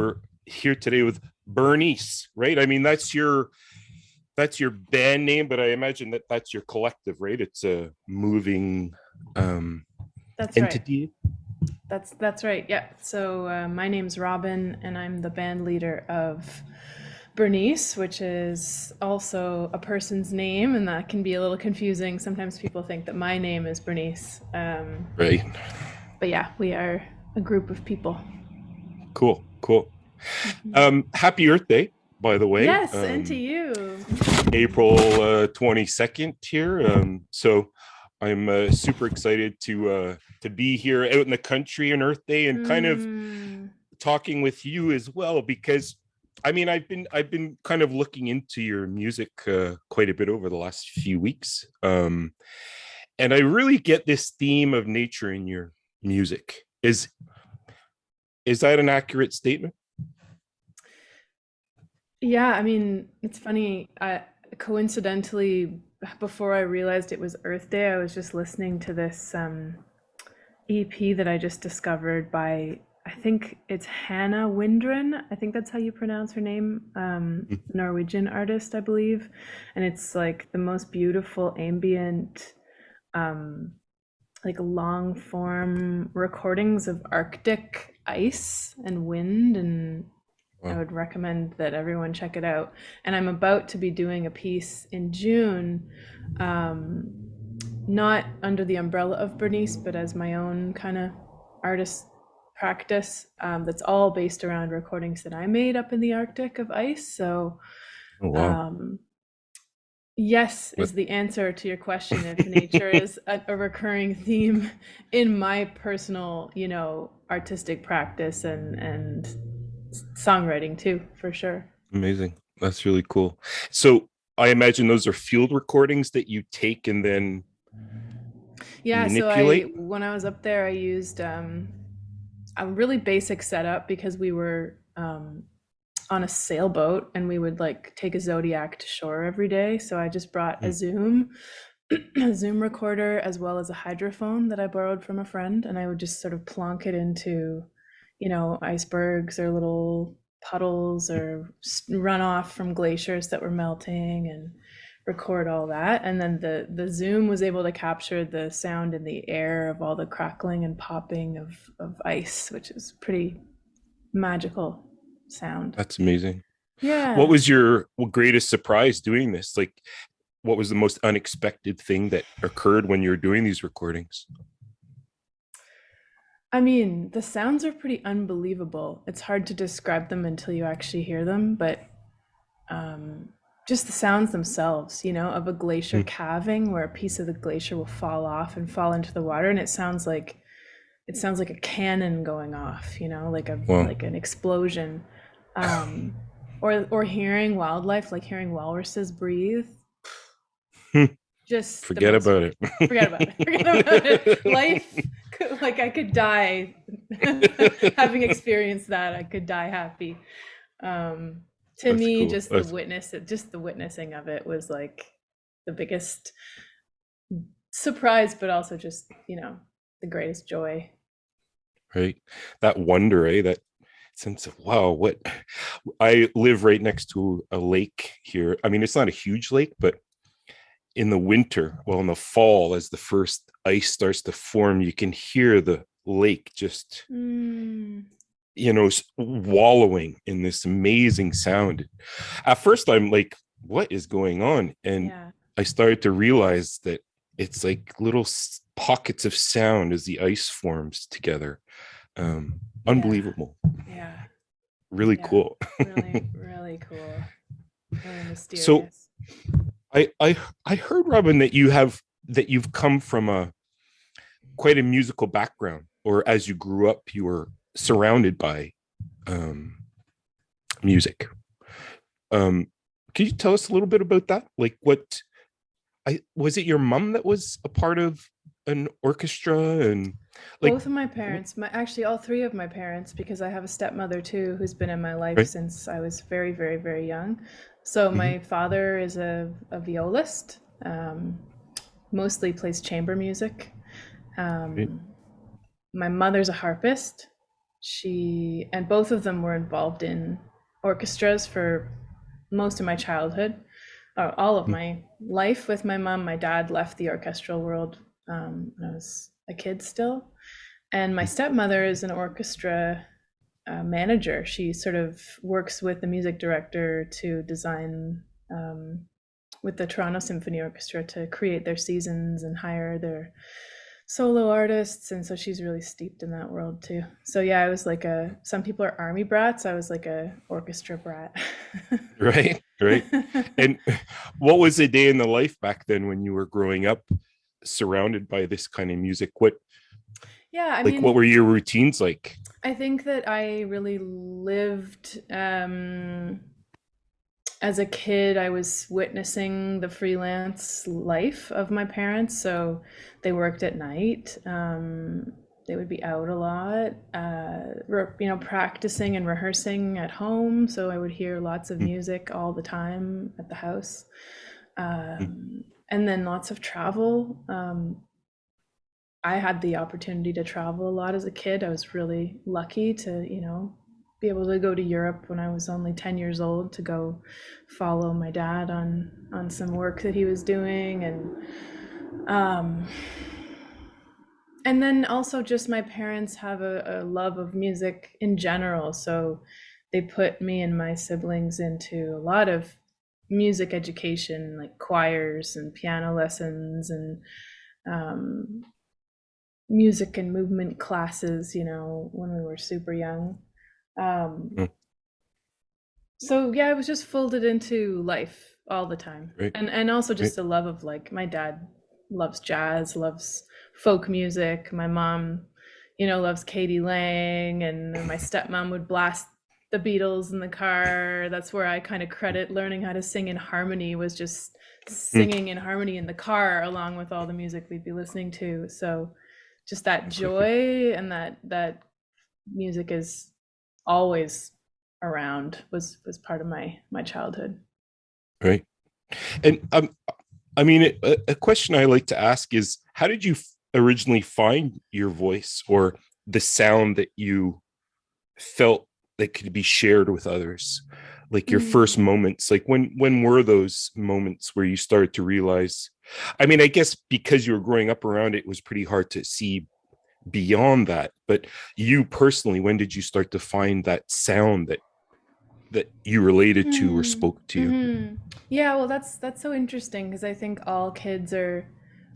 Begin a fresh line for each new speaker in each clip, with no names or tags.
we're here today with Bernice, right? I mean, that's your band name, but I imagine that that's your collective, right? It's a moving
That's right.
entity.
That's right. Yeah. So my name's Robin, and I'm the band leader of Bernice, which is also a person's name, and that can be a little confusing. Sometimes people think that my name is Bernice,
Right.
but yeah, we are a group of people.
Cool.
Mhm.
Happy Earth Day, by the way.
Yes, and to you.
April 22nd here. So I'm super excited to be here out in the country on Earth Day and kind of
Mm,
talking with you as well, because I mean I've been kind of looking into your music quite a bit over the last few weeks, and I really get this theme of nature in your music. Is that an accurate statement?
yeah, I mean, it's funny. Coincidentally, before I realized it was Earth Day, I was just listening to this EP that I just discovered by, I think it's Hannah Windren. I think that's how you pronounce her name. Norwegian artist, I believe. And it's like the most beautiful ambient, um, like long form recordings of Arctic ice and wind. And I
Wow.
would recommend that everyone check it out. And I'm about to be doing a piece in June, um, not under the umbrella of Bernice, but as my own kind of artist practice, that's all based around recordings that I made up in the Arctic of ice. So,
Oh wow.
um, yes,
But
is the answer to your question. If nature is a recurring theme in my personal, artistic practice and songwriting too, for sure.
amazing. That's really cool. So I imagine those are field recordings that you take and then
Yeah, so I
manipulate.
when I was up there, I used a really basic setup because we were on a sailboat and we would like take a Zodiac to shore every day. So I just brought a
Mm.
Zoom, a Zoom recorder, as well as a hydrophone that I borrowed from a friend, and I would just sort of plonk it into, icebergs or little puddles or runoff from glaciers that were melting and record all that. And then the Zoom was able to capture the sound in the air of all the crackling and popping of ice, which is pretty magical sound.
That's amazing. What
Yeah.
was your greatest surprise doing this? Like, what was the most unexpected thing that occurred when you were doing these recordings?
I mean, the sounds are pretty unbelievable. It's hard to describe them until you actually hear them, but um, just the sounds themselves, of a glacier
Mm.
calving where a piece of the glacier will fall off and fall into the water, and it sounds like a cannon going off, like a
Well,
like an explosion. Um, or hearing wildlife, like hearing walruses breathe, just the
forget
most.
about
Forget about it. Forget about it. Life, like I could die having experienced that. I could die happy. Um, to
That's
me,
cool.
just the witnessing of it was like the biggest surprise, but also just the greatest joy.
Right. That wonder, that sense of wow, what I live right next to a lake here. I mean, it's not a huge lake, but in the winter, well, in the fall, as the first ice starts to form, you can hear the lake just,
Mm,
wallowing in this amazing sound. At first, I'm like, what is going on? And
yeah,
I started to realize that it's like little pockets of sound as the ice forms together.
yeah,
Unbelievable.
yeah,
Really
yeah.
cool.
Really, really cool. Really
So
mysterious.
I heard, Robin, that you've come from a quite a musical background, or as you grew up, you were surrounded by um, music. Um, can you tell us a little bit about that? Like, what I was it your mom that was a part of an orchestra, and like,
Both of my parents, actually all three of my parents, because I have a stepmother too who's been in my life
right?
since I was very, very, very young. So
Mm-hmm.
my father is a violist, mostly plays chamber music.
Right.
Um, my mother's a harpist, she and both of them were involved in orchestras for most of my childhood, all of
Mm,
my life with my mom. My dad left the orchestral world when I was a kid still. And my
mm,
stepmother is an orchestra manager. She sort of works with the music director to design with the Toronto Symphony Orchestra to create their seasons and hire their solo artists. And so she's really steeped in that world too. So yeah, I was like some people are army brats. I was like a orchestra brat.
right, right. And what was a day in the life back then when you were growing up surrounded by this kind of music?
Yeah, I
What
mean,
were your routines like?
I think that I really lived as a kid. I was witnessing the freelance life of my parents. So they worked at night. They would be out a lot, practicing and rehearsing at home. So I would hear lots of
Mm,
music all the time at the house.
mm,
And then lots of travel. I had the opportunity to travel a lot as a kid. I was really lucky to, be able to go to Europe when I was only 10 years old to go follow my dad on some work that he was doing, um and then also just my parents have a love of music in general, so they put me and my siblings into a lot of music education, like choirs and piano lessons and um, music and movement classes, when we were super young. Um,
mm,
so yeah, I was just folded into life all the time.
right,
And also
right.
just a love of, like, my dad loves jazz, loves folk music. My mom, loves Katie Lang, and my stepmom would blast the Beatles in the car. That's where I kind of credit learning how to sing in harmony, was just
Mm,
singing in harmony in the car along with all the music we'd be listening to. So just that joy, and that music is always around, was part of my childhood.
right. And I mean, a question I like to ask is, how did you originally find your voice or the sound that you felt that could be shared with others? Like your first
Mm.
moments, like when were those moments where you started to realize? I mean, I guess because you were growing up around it, it was pretty hard to see beyond that. But you personally, when did you start to find that sound that you related to or
Mm.
spoke to you?
Hmm. Yeah, well, that's so interesting, because I think all kids are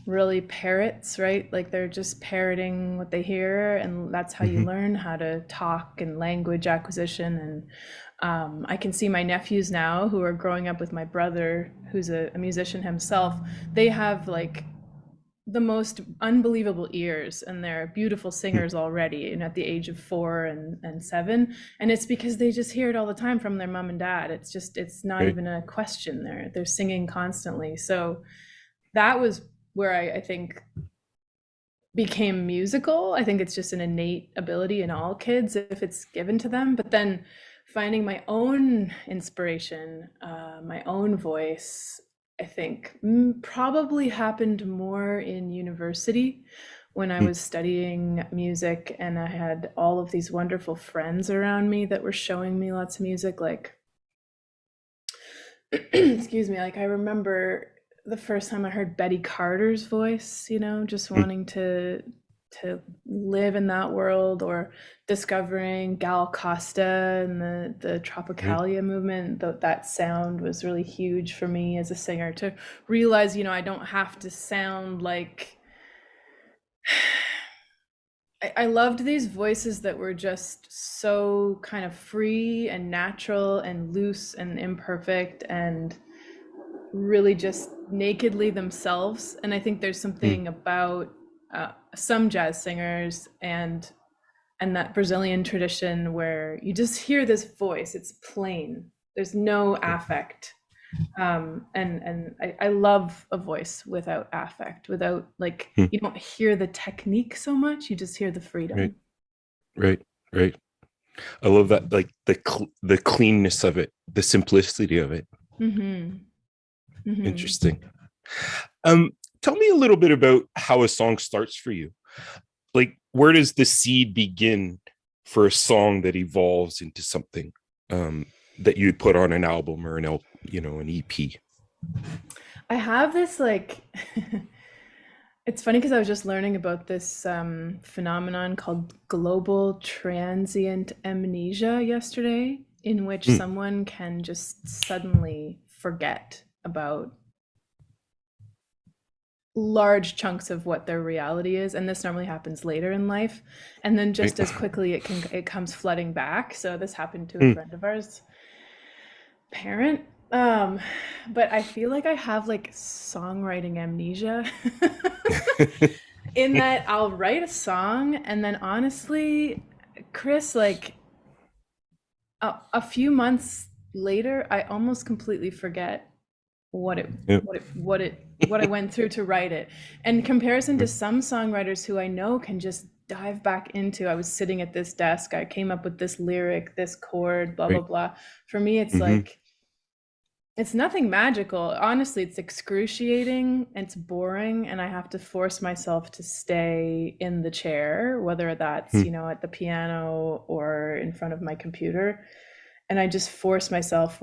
really parrots, right? Like, they're just parroting what they hear, and that's how you
Hmm.
learn how to talk and language acquisition. And I can see my nephews now, who are growing up with my brother, who's a musician himself. They have, like, the most unbelievable ears, and they're beautiful singers already, and at the age of 4 and 7. And it's because they just hear it all the time from their mom and dad. It's not
Right.
even a question. They're singing constantly. So that was where I think became musical. I think it's just an innate ability in all kids if it's given to them. But then finding my own inspiration, my own voice, I think probably happened more in university, when I
Mm,
was studying music and I had all of these wonderful friends around me that were showing me lots of music. Like, excuse me, like, I remember the first time I heard Betty Carter's voice, just
mm,
wanting to live in that world, or discovering Gal Costa and the
right.
Tropicalia movement. That sound was really huge for me as a singer, to realize, I don't have to sound like I loved these voices that were just so kind of free and natural and loose and imperfect, and really just nakedly themselves. And I think there's
Mm,
something about some jazz singers and that Brazilian tradition, where you just hear this voice. It's plain. There's no
right.
affect. And I love a voice without affect, without, like,
Mm,
you don't hear the technique so much. You just hear the
right.
freedom.
Right. Right. I love that, like the cleanness of it, the simplicity of it.
Mm-hmm. Mm-hmm.
Interesting. Um, Tell me a little bit about how a song starts for you. Like, where does the seed begin for a song that evolves into something that you'd put on an album or an EP?
I have this like it's funny because I was just learning about this phenomenon called global transient amnesia yesterday, in which
Mm,
someone can just suddenly forget about large chunks of what their reality is, and this normally happens later in life, and then
right.
just as quickly it comes flooding back. So this happened to a
Mm.
friend of ours parent. But I feel like I have like songwriting amnesia in that I'll write a song and then honestly, Chris, like a few months later, I almost completely forget what it
Yeah.
what I went through to write it. In comparison to some songwriters who I know can just dive back into, I was sitting at this desk, I came up with this lyric, this chord, blah blah
Right.
blah. For me, it's
Hmm.
like it's nothing magical. Honestly, it's excruciating, it's boring, and I have to force myself to stay in the chair, whether that's, at the piano or in front of my computer. And I just force myself,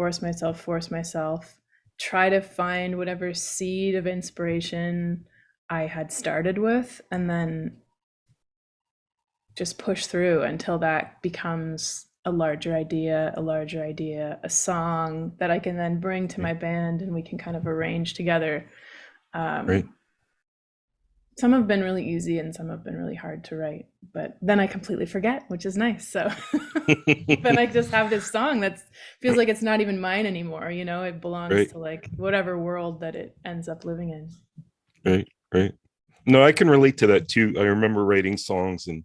try to find whatever seed of inspiration I had started with, and then just push through until that becomes a larger idea, a song that I can then bring to
Right.
my band and we can kind of arrange together.
Right.
Um, some have been really easy and some have been really hard to write, but then I completely forget, which is nice. So then I just have this song that feels like it's not even mine anymore. It belongs
Right.
to like whatever world that it ends up living in.
Right. Right. No, I can relate to that too. I remember writing songs and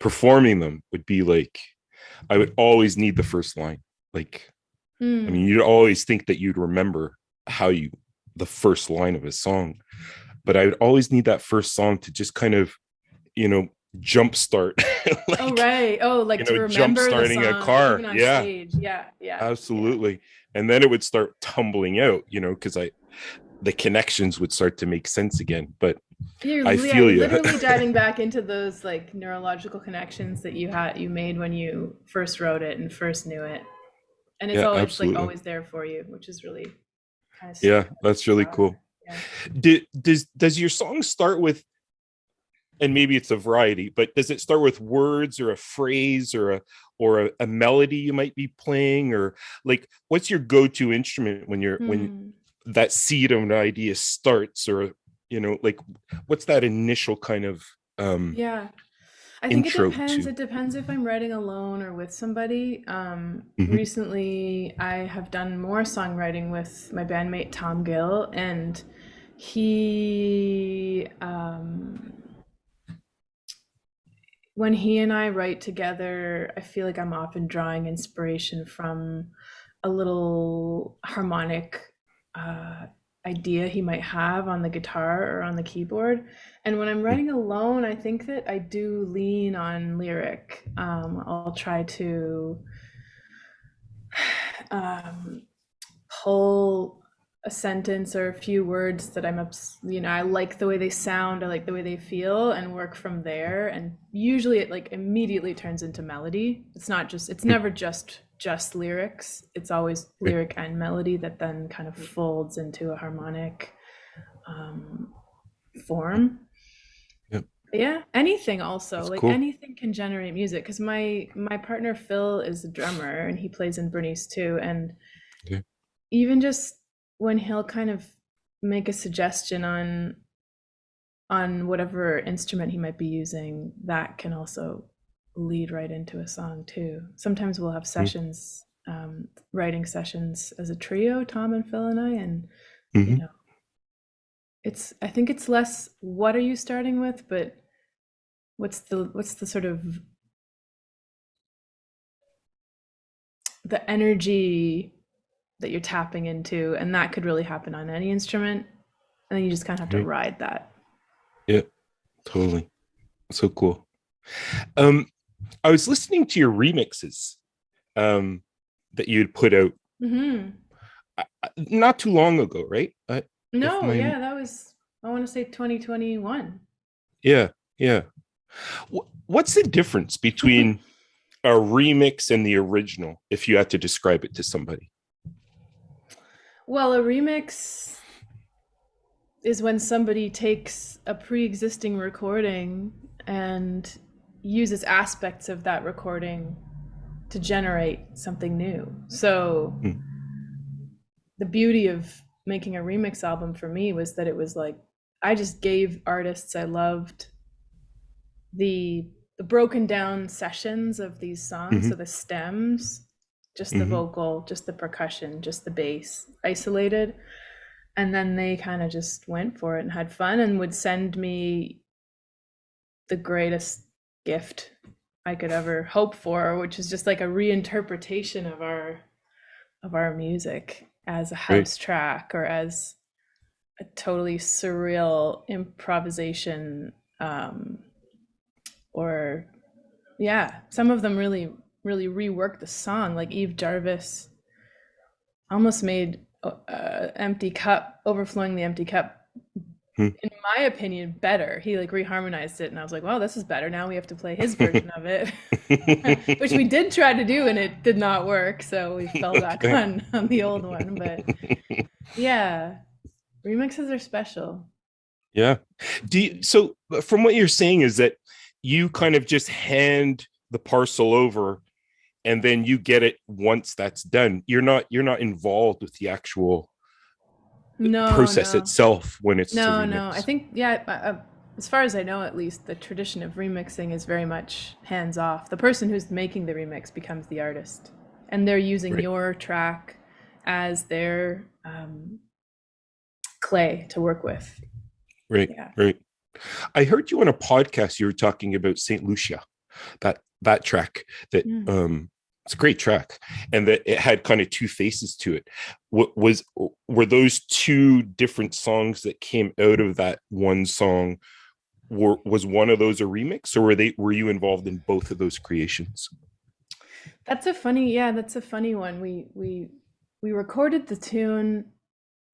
performing them would be like I would always need the first line. Like, I mean,
Mm.
you'd always think that you'd remember how you the first line of a song, but I would always need that first song to just kind of, you know, jumpstart
Oh,
like,
right. Oh, like to
jump
remember the
starting a
song, even
car.
on
Yeah,
stage. Yeah, yeah, yeah.
absolutely. And then it would start tumbling out, because the connections would start to make sense again. But I
Yeah,
feel
you're
you.
literally diving back into those like neurological connections that you made when you first wrote it and first knew it. And
Yeah,
it's like
absolutely.
always there for you, which is really kind of
Yeah,
kind of
that's really
bizarre.
cool.
Yeah.
Does your song start with, and maybe it's a variety, but does it start with words or a phrase or a melody you might be playing, or like what's your go-to instrument when
Hmm.
that seed of an idea starts, or like what's that initial kind of
Yeah. I think it
intro
depends.
to?
It depends if I'm writing alone or with somebody.
Hmm.
Recently, I have done more songwriting with my bandmate Tom Gill, and he, when he and I write together, I feel like I'm often drawing inspiration from a little harmonic uh, idea he might have on the guitar or on the keyboard. And when I'm writing alone, I think that I do lean on lyric. I'll try to um, pull a sentence or a few words that I like the way they sound, I like the way they feel, and work from there. And usually it like immediately turns into melody. It's never just lyrics. It's always
Right.
lyric and melody that then kind of folds into a harmonic um, form.
Yeah,
But yeah, anything also,
that's
like
cool.
anything can generate music because my partner Phil is a drummer and he plays in Bernice too, and
Yeah.
even just when he'll kind of make a suggestion on whatever instrument he might be using, that can also lead right into a song too. Sometimes we'll have sessions, writing sessions as a trio, Tom and Phil and I, and you
Mm-hmm.
know, I think it's less what are you starting with, but what's the sort of the energy that you're tapping into, and that could really happen on any instrument, and then you just kind of have to
Right.
ride that.
Yeah, totally. So cool. um I was listening to your remixes um that you'd put out
Hmm.
not too long ago, right? If
No,
my
yeah, that was, I want to say 2021.
Yeah, yeah. What's the difference between a remix and the original, if you had to describe it to somebody?
Well, a remix is when somebody takes a pre-existing recording and uses aspects of that recording to generate something new. So
Mm,
the beauty of making a remix album for me was that it was like I just gave artists I loved the broken down sessions of these songs,
mhm,
so the stems, just the
mhm.
vocal, just the percussion, just the bass, isolated, and then they kind of just went for it and had fun and would send me the greatest gift I could ever hope for, which is just like a reinterpretation of our music as a
Right.
house track or as a totally surreal improvisation, um, or yeah, some of them really reworked the song. Like Eve Jarvis almost made empty cup overflowing the empty cup,
Hmm.
in my opinion, better. He like reharmonized it, and I was like, "Well, this is better." Now we have to play his version of it, which we did try to do, and it did not work. So we fell back
Okay.
on the old one. But yeah, remixes are special.
Yeah. So from what you're saying is that you kind of just hand the parcel over and then you get it once that's done. You're not involved with the actual
No,
process
no,
itself when it's a
no. I
remix.
think yeah. As far as I know, at least, the tradition of remixing is very much hands off. The person who's making the remix becomes the artist, and they're using
Right.
your track as their clay to work with.
Right.
Yeah.
Right. I heard you on a podcast. You were talking about Saint Lucia, that track. That
Mm.
it's a great track, and that it had kind of two faces to it. What was Were those two different songs that came out of that one song? Was one of those a remix, or were you involved in both of those creations?
That's a funny one. We recorded the tune.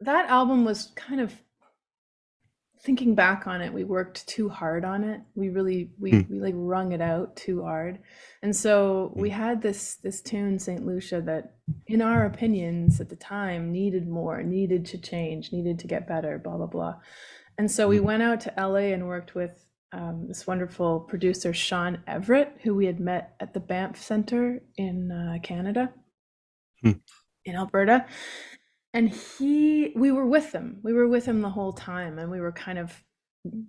That album was kind of, thinking back on it, we worked too hard on it. We really
Hmm.
we like wrung it out too hard. And so we
Hmm.
had this tune, Saint Lucia, that in our opinions at the time needed more, needed to change, needed to get better, blah blah blah. And so we
Hmm.
went out to LA and worked with this wonderful producer, Sean Everett, who we had met at the Banff Center in Canada,
Hmm.
in Alberta. And we were with him the whole time, and we were kind of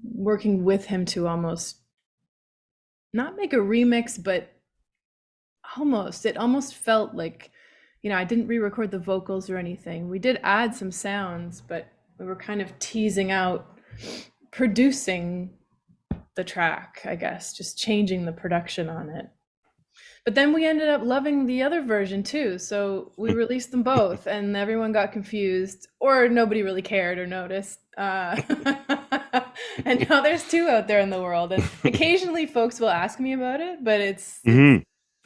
working with him to almost not make a remix, but almost, it almost felt like, I didn't re-record the vocals or anything. We did add some sounds, but we were kind of teasing out producing the track, I guess, just changing the production on it. But then we ended up loving the other version too. So we released them both, and everyone got confused, or nobody really cared or noticed. And now there's two out there in the world. And occasionally folks will ask me about it, but
Hmm.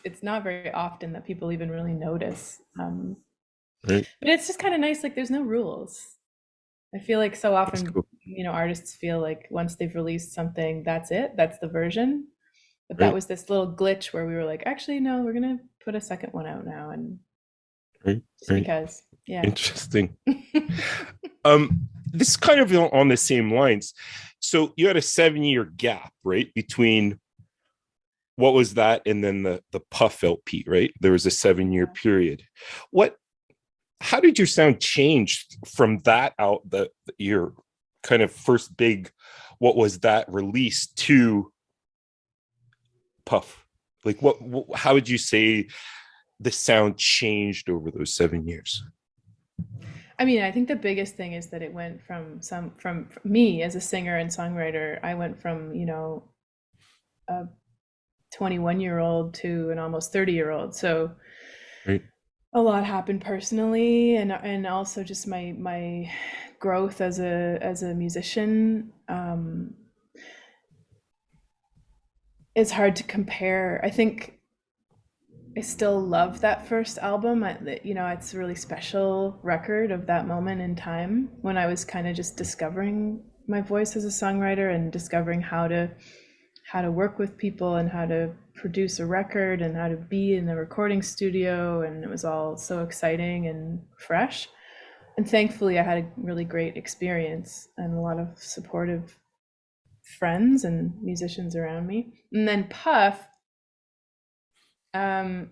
it's not very often that people even really notice.
Right.
But it's just kind of nice. Like there's no rules. I feel like so
That's
often,
cool.
artists feel like once they've released something, that's it. That's the version. But that
Right.
was this little glitch where we were like, actually, no, we're gonna put a second one out now, and
Right.
just
Right.
because, yeah.
Interesting. This is kind of on the same lines. So you had a 7-year gap, right, between what was that and then the Puff LP, right? There was a 7-year
Yeah.
period. What How did your sound change from that out the your kind of first big, what was that release, to Puff? Like how would you say the sound changed over those 7 years?
I mean, I think the biggest thing is that it went from me as a singer and songwriter. I went from, a 21-year-old to an almost 30-year-old. So
Right.
a lot happened personally, and also just my growth as a musician. It's hard to compare. I think I still love that first album. It's a really special record of that moment in time when I was kind of just discovering my voice as a songwriter and discovering how to work with people and how to produce a record and how to be in the recording studio, and it was all so exciting and fresh. And thankfully I had a really great experience and a lot of supportive friends and musicians around me. And then Puff, um,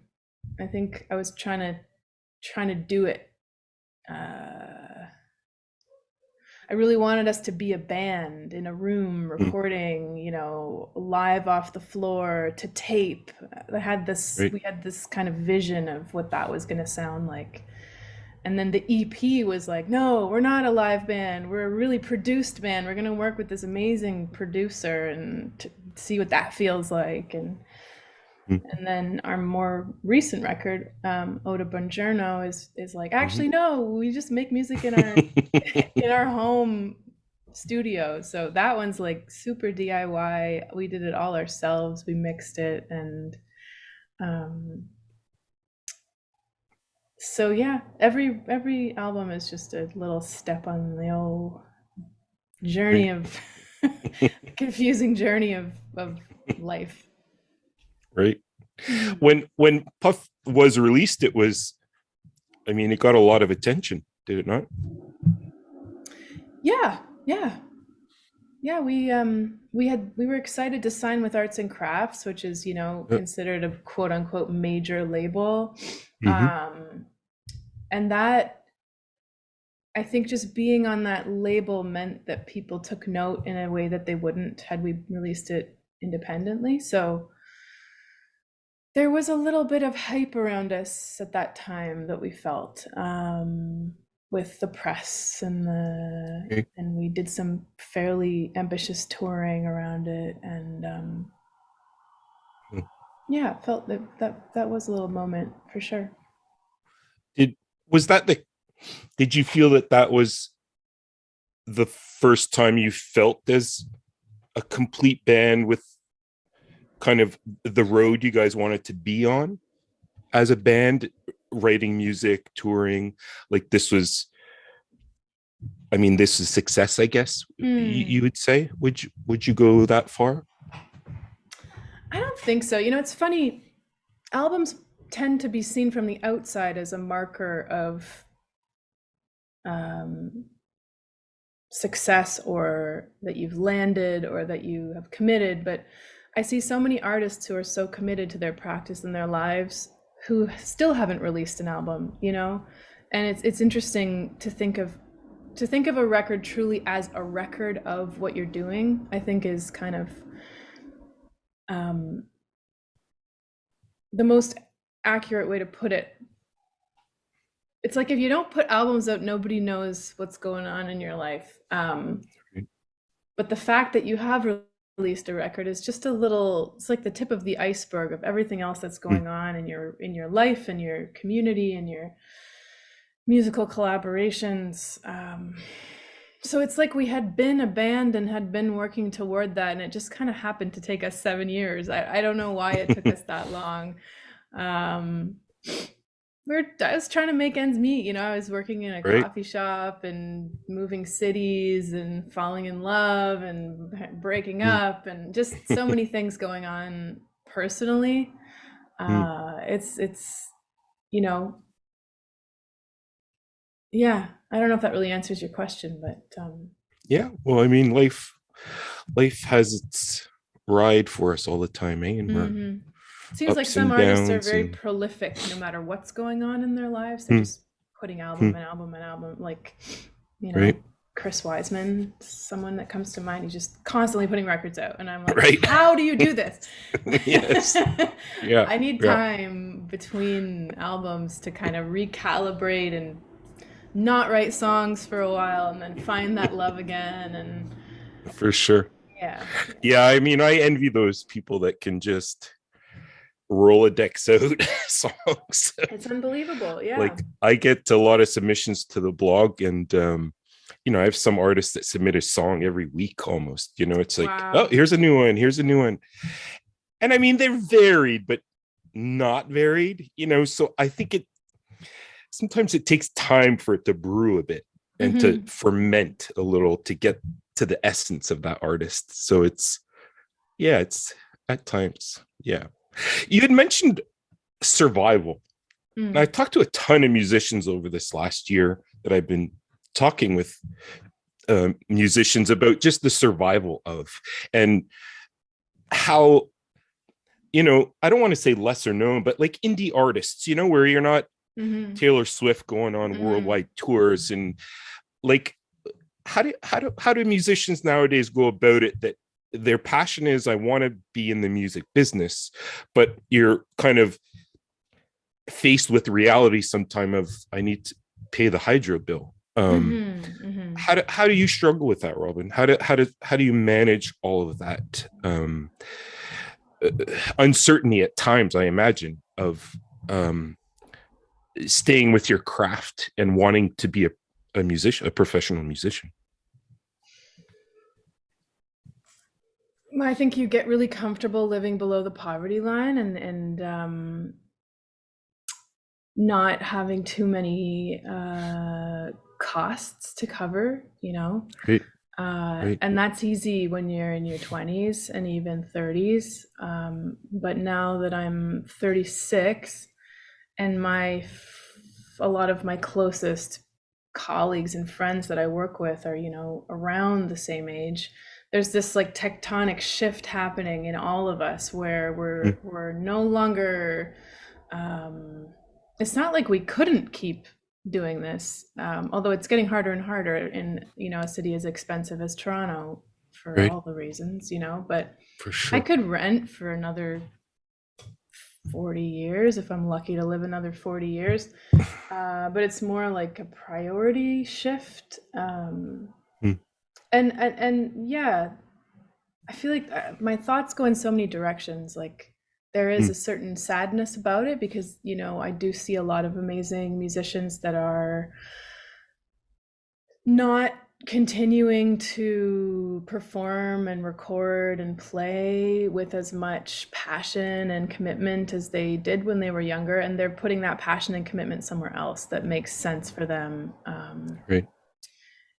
I think I was trying to do it. I really wanted us to be a band in a room recording, live off the floor to tape.
Right.
We had this kind of vision of what that was going to sound like. And then the EP was like, no, we're not a live band. We're a really produced band. We're going to work with this amazing producer and to see what that feels like. And then our more recent record, Oda Buongiorno, is like, actually, no, we just make music in our in our home studio. So that one's like super DIY. We did it all ourselves. We mixed it, and so yeah, every album is just a little step on the old journey
Right.
of confusing journey of life.
Right. When Puff was released, it was, I mean, it got a lot of attention, did it not?
Yeah, yeah. Yeah, we were excited to sign with Arts and Crafts, which is,
Yeah.
considered a quote unquote major label.
Hmm.
Um, and that, I think, just being on that label meant that people took note in a way that they wouldn't had we released it independently. So there was a little bit of hype around us at that time that we felt, with the press
Okay.
and we did some fairly ambitious touring around it, and yeah, it felt that was a little moment for sure.
Did was that the did you feel that that was the first time you felt as a complete band with kind of the road you guys wanted to be on as a band, writing music, touring? Like this was, I mean, this is success, I guess you
Hmm.
would say. Would you go that far?
I don't think so. It's funny. Albums tend to be seen from the outside as a marker of um, success, or that you've landed, or that you have committed. But I see so many artists who are so committed to their practice and their lives who still haven't released an album. And it's interesting to think of a record truly as a record of what you're doing. I think is kind of um, the most accurate way to put it. It's like if you don't put albums out, nobody knows what's going on in your life. But the fact that you have released a record is just a little, it's like the tip of the iceberg of everything else that's going on in your life and your community and your musical collaborations. So it's like we had been a band and had been working toward that, and it just kind of happened to take us 7 years. I don't know why it took us that long. Um, I was trying to make ends meet. I was working in a
Right.
coffee shop and moving cities and falling in love and breaking up and just so many things going on personally. It's you know yeah. I don't know if that really answers your question, but
Yeah. Well, I mean, life has its ride for us all the time, eh? And we're
mhm. Seems like
ups
some
and
artists are
downs
very
and
prolific no matter what's going on in their lives. They're
hmm,
just putting
hmm,
album and album and album, like, you know,
right.
Chris Wiseman, someone that comes to mind. He's just constantly putting records out. And I'm like,
Right.
how do you do this?
Yes. Yeah.
I need
Yeah.
time between albums to kind of recalibrate and not write songs for a while and then find that love again. And
For sure.
yeah,
Yeah. I mean, I envy those people that can just Rolodex out songs.
it's unbelievable. Yeah.
Like I get a lot of submissions to the blog, and I have some artists that submit a song every week almost. It's like, oh,
Wow.
here's a new one, here's a new one. And I mean, they're varied, but not varied. So I think it sometimes it takes time for it to brew a bit and to
Hmm.
ferment a little to get to the essence of that artist. So it's Yeah, it's at times. Yeah. You had mentioned survival. And I
Mm.
talked to a ton of musicians over this last year that I've been talking with musicians about just the survival of, and how, I don't want to say lesser known, but like indie artists, where you're not
Mm-hmm.
Taylor Swift going on
Mm-hmm.
worldwide tours, and like how do musicians nowadays go about it, that their passion is, I want to be in the music business, but you're kind of faced with reality sometime of, I need to pay the hydro bill.
Mm-hmm. Mm-hmm.
How do you struggle with that, Robin? How do you manage all of that uh, uncertainty at times, I imagine, of um, staying with your craft and wanting to be a musician, a professional musician?
I think you get really comfortable living below the poverty line and not having too many costs to cover,
Right, right.
and that's easy when you're in your 20s and even 30s. But now that I'm 36, and a lot of my closest colleagues and friends that I work with are, around the same age, there's this like tectonic shift happening in all of us where
Mm,
we're no longer um, it's not like we couldn't keep doing this, although it's getting harder and harder in a city as expensive as Toronto for
right,
all the reasons, but
for
I
sure.
could rent for another 40 years if I'm lucky to live another 40 years. But it's more like a priority shift.
Mm,
And yeah, I feel like my thoughts go in so many directions. Like there is a
mm,
certain sadness about it because, I do see a lot of amazing musicians that are not continuing to perform and record and play with as much passion and commitment as they did when they were younger, and they're putting that passion and commitment somewhere else that makes sense for them,
right.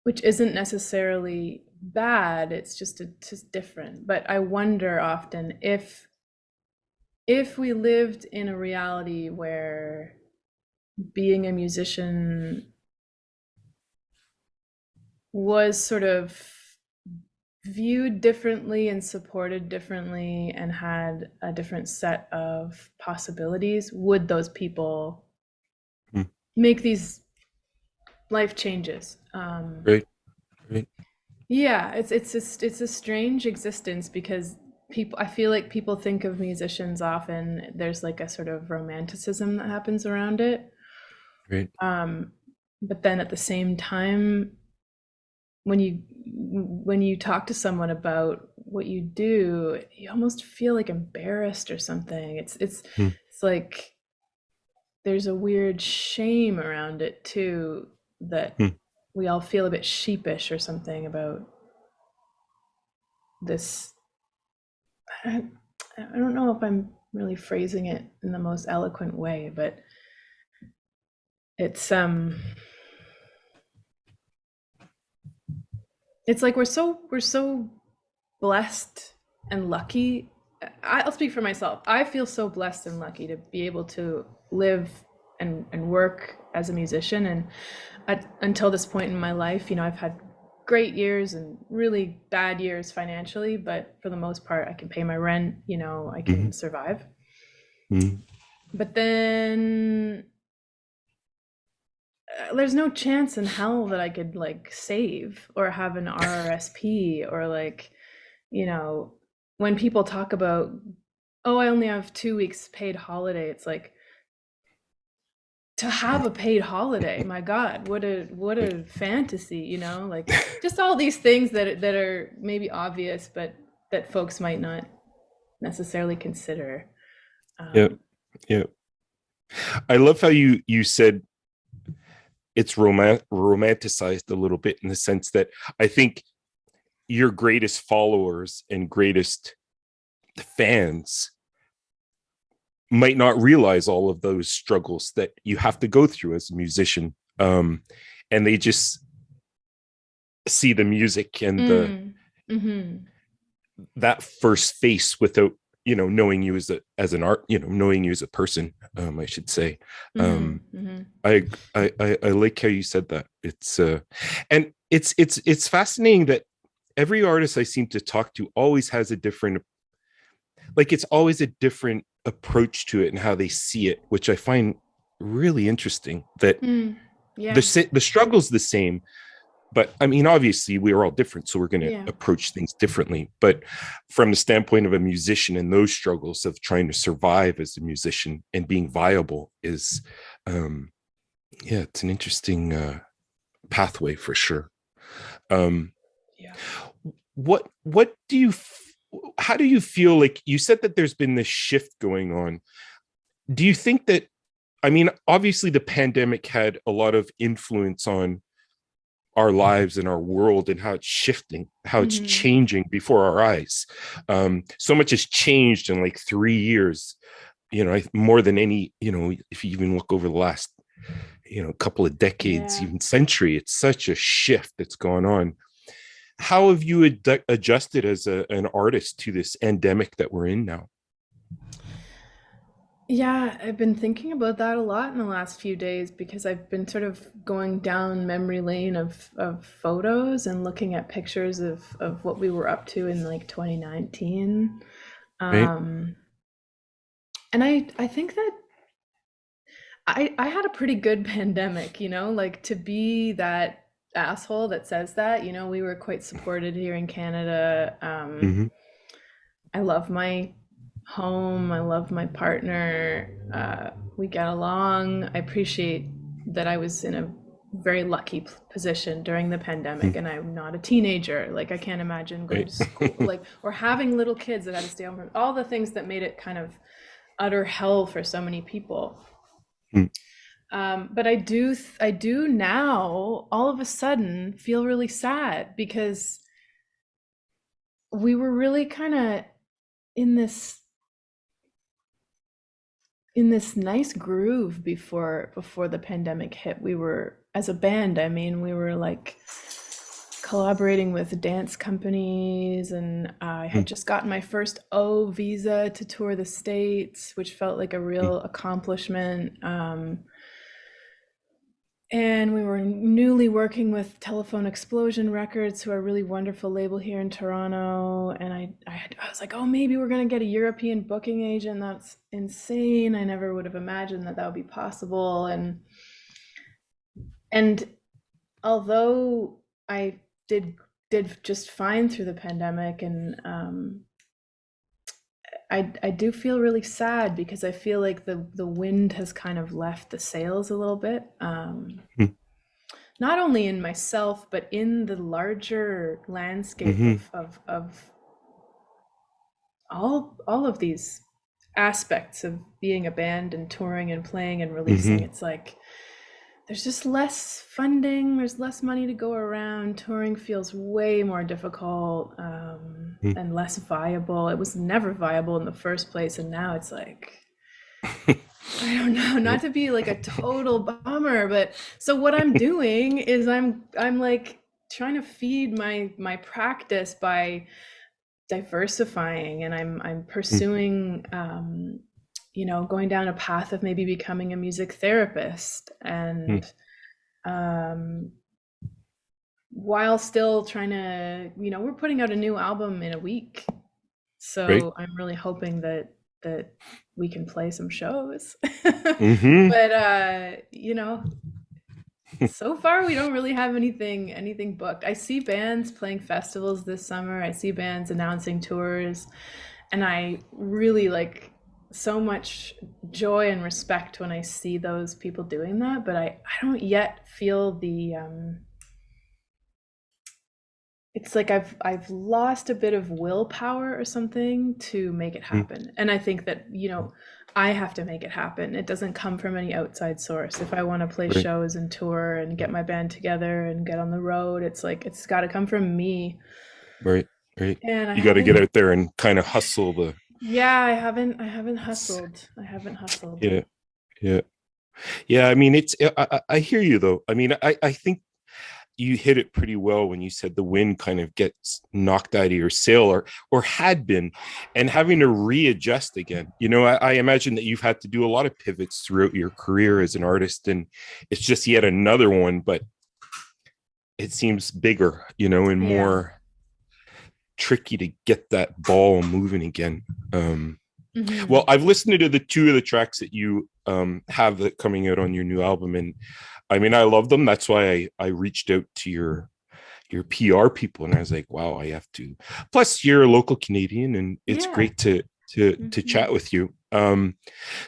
which isn't necessarily bad. It's just different. But I wonder often if we lived in a reality where being a musician was sort of viewed differently and supported differently and had a different set of possibilities, would those people
Mm,
make these life changes?
right, right.
Yeah, it's a strange existence because I feel like people think of musicians often, there's like a sort of romanticism that happens around it.
Right.
Um, but then at the same time, when you talk to someone about what you do, you almost feel like embarrassed or something.
Mm,
It's like there's a weird shame around it too, that
mm.
we all feel a bit sheepish or something about this. I, I don't know if I'm really phrasing it in the most eloquent way, but it's it's like we're so blessed and lucky. I'll speak for myself. I feel so blessed and lucky to be able to live and work as a musician. And until this point in my life, I've had great years and really bad years financially, but for the most part, I can pay my rent, I can
Mhm,
survive.
mhm,
But then there's no chance in hell that I could like save or have an RRSP or like, you know, when people talk about, oh, I only have 2 weeks paid holiday, it's like to have a paid holiday. My God, what
right.
a fantasy, like just all these things that are maybe obvious, but that folks might not necessarily consider.
Yeah,
Um,
yeah. I love how you said it's romanticized a little bit, in the sense that I think your greatest followers and greatest fans might not realize all of those struggles that you have to go through as a musician. And they just see the music and the
mm, mm-hmm.
that first face without, knowing you as an art, knowing you as a person, I should say.
Mm-hmm,
um
mm-hmm.
I like how you said that. And it's fascinating that every artist I seem to talk to always has a different, like, it's always a different approach to it and how they see it, which I find really interesting. That
Mm, yeah,
the struggle's the same, but I mean, obviously we are all different, so we're going to
yeah,
approach things differently. But from the standpoint of a musician, and those struggles of trying to survive as a musician and being viable is, um yeah, it's an interesting pathway for sure. um
yeah.
what do you how do you feel, like you said that there's been this shift going on? Do you think that, I mean, obviously the pandemic had a lot of influence on our lives and our world and how it's shifting, how it's
Mm-hmm.
changing before our eyes. So much has changed in like 3 years, more than any, if you even look over the last, couple of decades,
Yeah.
even century, it's such a shift that's gone on. How have you adjusted as an artist to this endemic that we're in now?
Yeah, I've been thinking about that a lot in the last few days because I've been sort of going down memory lane of photos and looking at pictures of what we were up to in like 2019.
Right.
Um, and I think that I had a pretty good pandemic, like to be that asshole that says that, we were quite supported here in Canada.
Mm-hmm.
I love my home. I love my partner. We get along. I appreciate that I was in a very lucky position during the pandemic and I'm not a teenager. Like, I can't imagine going
Right.
to school, like, or having little kids that had to stay home from all the things that made it kind of utter hell for so many people. But I do now all of a sudden feel really sad because we were really kind of in this in this nice groove before the pandemic hit. We were, as a band, I mean, we were like collaborating with dance companies, and I had just gotten my first O visa to tour the States, which felt like a real accomplishment. And we were newly working with Telephone Explosion Records, who are a really wonderful label here in Toronto. And I was like, oh, maybe we're going to get a European booking agent. That's insane. I never would have imagined that that would be possible. And although I did just fine through the pandemic, and I do feel really sad because I feel like the wind has kind of left the sails a little bit. Not only in myself, but in the larger landscape
Mm-hmm.
of all of these aspects of being a band and touring and playing and releasing.
Mm-hmm.
It's like there's just less funding, there's less money to go around. Touring feels way more difficult, and less viable. It was never viable in the first place, and now it's like, I don't know, not
Right.
to be like a total bummer, but so what I'm doing is I'm like trying to feed my practice by diversifying, and I'm pursuing, going down a path of maybe becoming a music therapist, and um while still trying to, we're putting out a new album in a week,
Right.
so I'm really hoping that we can play some shows.
Mm-hmm.
But so far we don't really have anything booked. I see bands playing festivals this summer. I see bands announcing tours, and I really like so much joy and respect when I see those people doing that, but I don't yet feel the it's like I've lost a bit of willpower or something to make it happen. And I think that, I have to make it happen. It doesn't come from any outside source. If I want to play
Right.
shows and tour and get my band together and get on the road, it's like it's got to come from me.
Right. Right.
And I
You got to get
haven't
out there and kind of hustle
yeah, I haven't hustled. I haven't hustled.
yeah. Yeah. Yeah. I mean, I hear you though. I mean, I think you hit it pretty well when you said the wind kind of gets knocked out of your sail, or had been, and having to readjust again. I imagine that you've had to do a lot of pivots throughout your career as an artist, and it's just yet another one, but it seems bigger, and
Yeah.
more tricky to get that ball moving again. Well, I've listened to the two of the tracks that you have that coming out on your new album, and I mean, I love them. That's why I reached out to your PR people, and I was like, wow, I have to. Plus, you're a local Canadian, and it's
Yeah.
great to chat with you.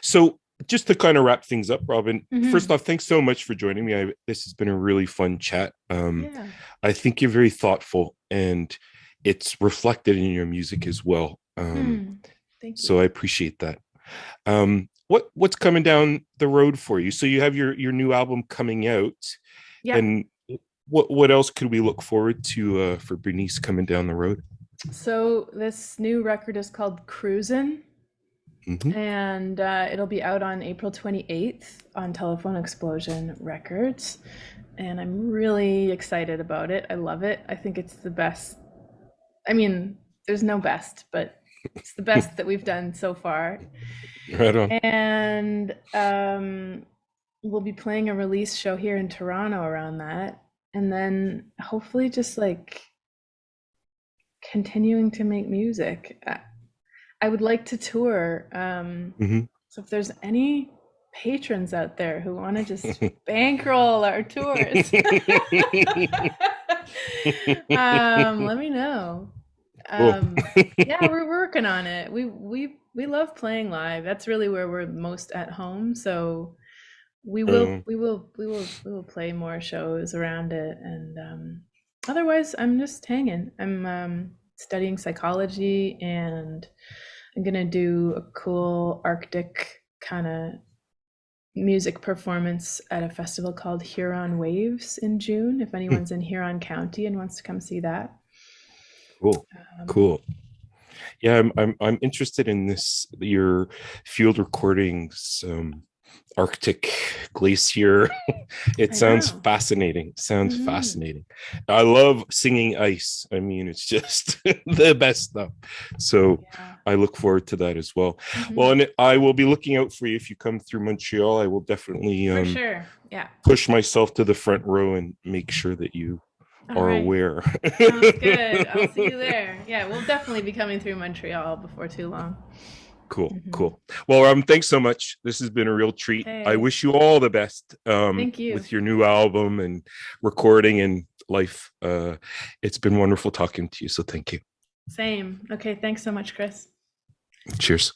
So just to kind of wrap things up, Robin, first off, thanks so much for joining me. This has been a really fun chat.
Yeah.
I think you're very thoughtful, and it's reflected in your music as well.
Thank you.
So I appreciate that. What's coming down the road for you? So you have your new album coming out, and what else could we look forward to for Bernice coming down the road?
So this new record is called Cruisin', and it'll be out on April 28th on Telephone Explosion Records, and I'm really excited about it. I love it. I think it's the best. I mean, there's no best, but it's the best that we've done so far.
Right on.
And we'll be playing a release show here in Toronto around that, and then hopefully just like continuing to make music. I would like to tour. So if there's any patrons out there who want to just bankroll our tours, let me know. Yeah, we're working on it. We love playing live. That's really where we're most at home. So we will play more shows around it. And otherwise, I'm just hanging. I'm studying psychology, and I'm gonna do a cool Arctic kind of music performance at a festival called Huron Waves in June. If anyone's in Huron County and wants to come see that.
Cool. Yeah, I'm interested in this, your field recordings, Arctic glacier. It sounds fascinating. Fascinating. I love singing ice. I mean, it's just the best stuff. So I look forward to that as well. Well, and I will be looking out for you if you come through Montreal. I will definitely
for sure.
push myself to the front row and make sure that you are aware.
Sounds good. I'll see you there. Yeah, we'll definitely be coming through Montreal before too long.
Cool. Well, thanks so much. This has been a real treat.
Hey.
I wish you all the best
Thank you.
with your new album and recording and life. It's been wonderful talking to you, so thank you.
Same. Okay, thanks so much, Chris.
Cheers.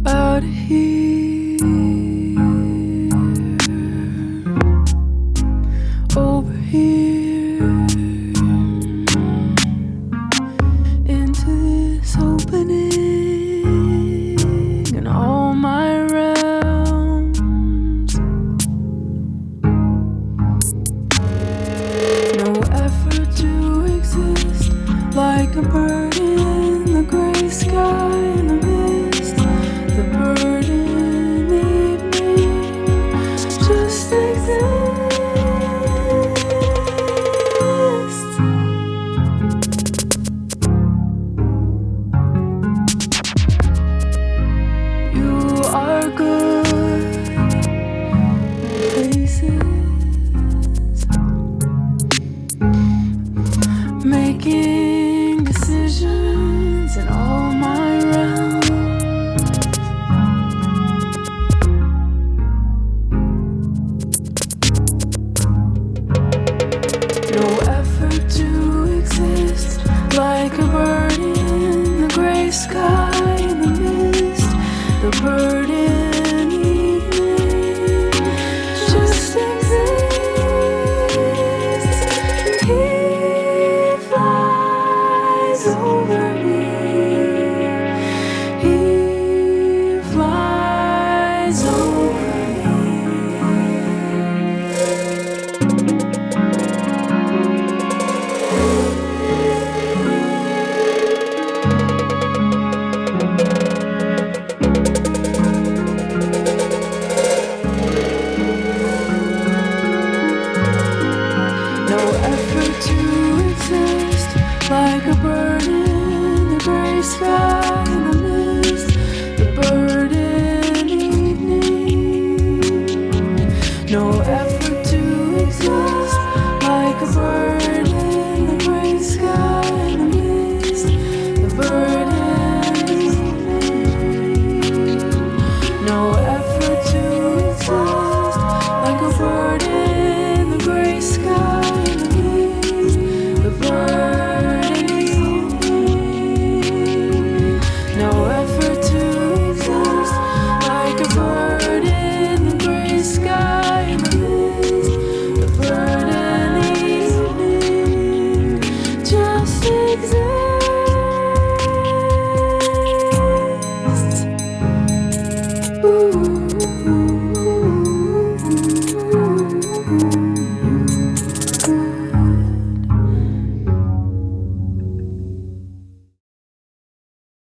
Out here, over here, into this opening in all my realms. No effort to exist, like a bird in the gray sky in the mist. The bird in the evening just exists. You are good places, making decisions in all my realms. No effort to exist, like a bird in the gray sky in the mist. The bird in the evening just exists. He flies over me. to exist like a bird in the gray sky.